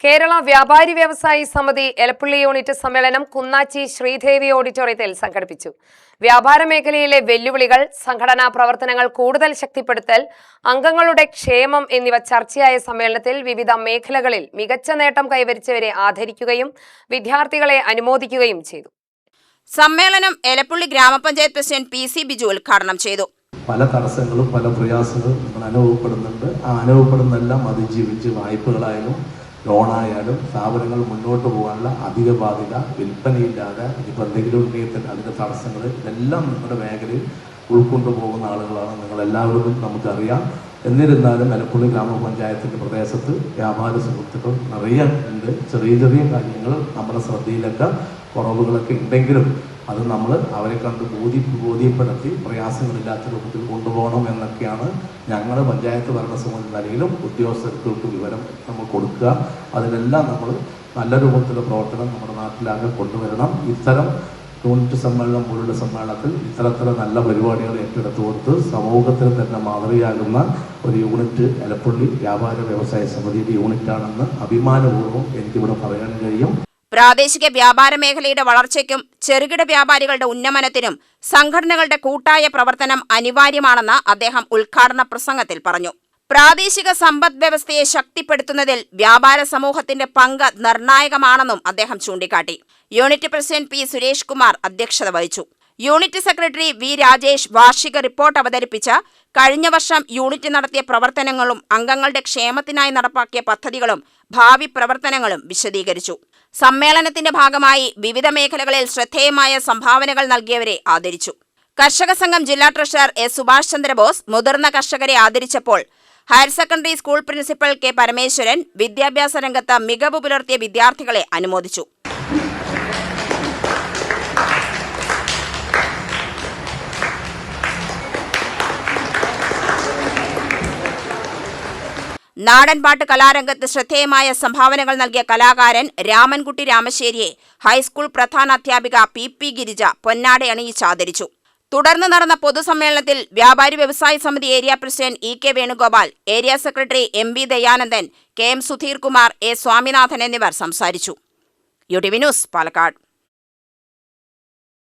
കേരള വ്യാപാരി വ്യവസായി സമിതി എലപ്പുള്ളി യൂണിറ്റ് സമ്മേളനം കുന്നാച്ചി ശ്രീദേവി ഓഡിറ്റോറിയത്തിൽ സംഘടിപ്പിച്ചു. വ്യാപാര മേഖലയിലെ വെല്ലുവിളികൾ, സംഘടനാ പ്രവർത്തനങ്ങൾ കൂടുതൽ ശക്തിപ്പെടുത്തൽ, അംഗങ്ങളുടെ ക്ഷേമം എന്നിവ ചർച്ചയായ സമ്മേളനത്തിൽ വിവിധ മേഖലകളിൽ മികച്ച നേട്ടം കൈവരിച്ചവരെ ആദരിക്കുകയും വിദ്യാർത്ഥികളെ അനുമോദിക്കുകയും ചെയ്തു. സമ്മേളനം എലപ്പുള്ളി ഗ്രാമപഞ്ചായത്ത് പ്രസിഡന്റ് PC ബിജു ഉദ്ഘാടനം ചെയ്തു. പല തടസ്സങ്ങളും പല പ്രയാസങ്ങളും നമ്മൾ അനുഭവപ്പെടുന്നുണ്ട്. ആ അനുഭവപ്പെടുന്നെല്ലാം അതിജീവിച്ച് വായ്പകളായാലും ലോണായാലും സ്ഥാപനങ്ങൾ മുന്നോട്ട് പോകാനുള്ള അധിക ബാധ്യത, വിൽപ്പനയില്ലാതെ ഇനിയിപ്പോൾ എന്തെങ്കിലും ഉണ്ടെങ്കിൽ അതിൻ്റെ തടസ്സങ്ങൾ, ഇതെല്ലാം നിങ്ങളുടെ മേഖലയിൽ ഉൾക്കൊണ്ടു പോകുന്ന ആളുകളാണ് നിങ്ങളെല്ലാവരും നമുക്കറിയാം. എന്നിരുന്നാലും എലപ്പുള്ളി ഗ്രാമപഞ്ചായത്തിൻ്റെ പ്രദേശത്ത് വ്യാപാര സുഹൃത്തുക്കൾ നിറയെ ഉണ്ട്. ചെറിയ ചെറിയ കാര്യങ്ങൾ നമ്മുടെ ശ്രദ്ധയിലൊക്കെ കുറവുകളൊക്കെ ഉണ്ടെങ്കിലും അത് നമ്മൾ അവരെ കണ്ട് ബോധ്യപ്പെടുത്തി പ്രയാസങ്ങളില്ലാത്ത രൂപത്തിൽ കൊണ്ടുപോകണം എന്നൊക്കെയാണ് ഞങ്ങൾ പഞ്ചായത്ത് ഭരണസമിതി നിലയിലും ഉദ്യോഗസ്ഥർക്ക് വിവരം നമ്മൾ കൊടുക്കുക. അതിനെല്ലാം നമ്മൾ നല്ല രൂപത്തിലുള്ള പ്രവർത്തനം നമ്മുടെ നാട്ടിലാകെ കൊണ്ടുവരണം. ഇത്തരം യൂണിറ്റ് സമ്മേളനം പോലുള്ള സമ്മേളനത്തിൽ ഇത്തരത്തിലുള്ള നല്ല പരിപാടികൾ ഏറ്റെടുത്തു കൊടുത്ത് സമൂഹത്തിന് തന്നെ മാതൃകയാകുന്ന ഒരു യൂണിറ്റ് എലപ്പുള്ളി വ്യാപാര വ്യവസായ സമിതിയുടെ യൂണിറ്റാണെന്ന് അഭിമാനപൂർവ്വം എനിക്കിവിടെ പറയാൻ കഴിയും. പ്രാദേശിക വ്യാപാര മേഖലയുടെ വളർച്ചയ്ക്കും ചെറുകിട വ്യാപാരികളുടെ ഉന്നമനത്തിനും സംഘടനകളുടെ കൂട്ടായ പ്രവർത്തനം അനിവാര്യമാണെന്ന് അദ്ദേഹം ഉദ്ഘാടന പ്രസംഗത്തിൽ പറഞ്ഞു. പ്രാദേശിക സമ്പദ് വ്യവസ്ഥയെ ശക്തിപ്പെടുത്തുന്നതിൽ വ്യാപാര സമൂഹത്തിന്റെ പങ്ക് നിർണായകമാണെന്നും അദ്ദേഹം ചൂണ്ടിക്കാട്ടി. Unit president P Suresh Kumar അധ്യക്ഷത വഹിച്ചു. യൂണിറ്റ് സെക്രട്ടറി V രാജേഷ് വാർഷിക റിപ്പോർട്ട് അവതരിപ്പിച്ച കഴിഞ്ഞ വർഷം യൂണിറ്റ് നടത്തിയ പ്രവർത്തനങ്ങളും അംഗങ്ങളുടെ ക്ഷേമത്തിനായി നടപ്പാക്കിയ പദ്ധതികളും ഭാവി പ്രവർത്തനങ്ങളും വിശദീകരിച്ചു. സമ്മേളനത്തിന്റെ ഭാഗമായി വിവിധ മേഖലകളിൽ ശ്രദ്ധേയമായ സംഭാവനകൾ നൽകിയവരെ ആദരിച്ചു. കർഷക സംഘം ജില്ലാ ട്രഷറർ S സുഭാഷ് ചന്ദ്രബോസ് മുതിർന്ന കർഷകരെ ആദരിച്ചപ്പോൾ higher secondary school principal K Parameswaran വിദ്യാഭ്യാസ രംഗത്ത് മികവ് പുലർത്തിയ വിദ്യാർത്ഥികളെ അനുമോദിച്ചു. നാടൻപാട്ട് കലാരംഗത്ത് ശ്രദ്ധേയമായ സംഭാവനകൾ നൽകിയ കലാകാരൻ രാമൻകുട്ടി രാമശ്ശേരിയെ ഹൈസ്കൂൾ പ്രധാനാധ്യാപിക PP ഗിരിജ പൊന്നാട അണിയിച്ച് ആദരിച്ചു. തുടർന്ന് നടന്ന പൊതുസമ്മേളനത്തിൽ വ്യാപാരി വ്യവസായി സമിതി area president EK Venugopal, area secretary MB Dayanandan, KM Sudheer Kumar, A Swaminathan എന്നിവർ സംസാരിച്ചു. UTV news, Palakkad.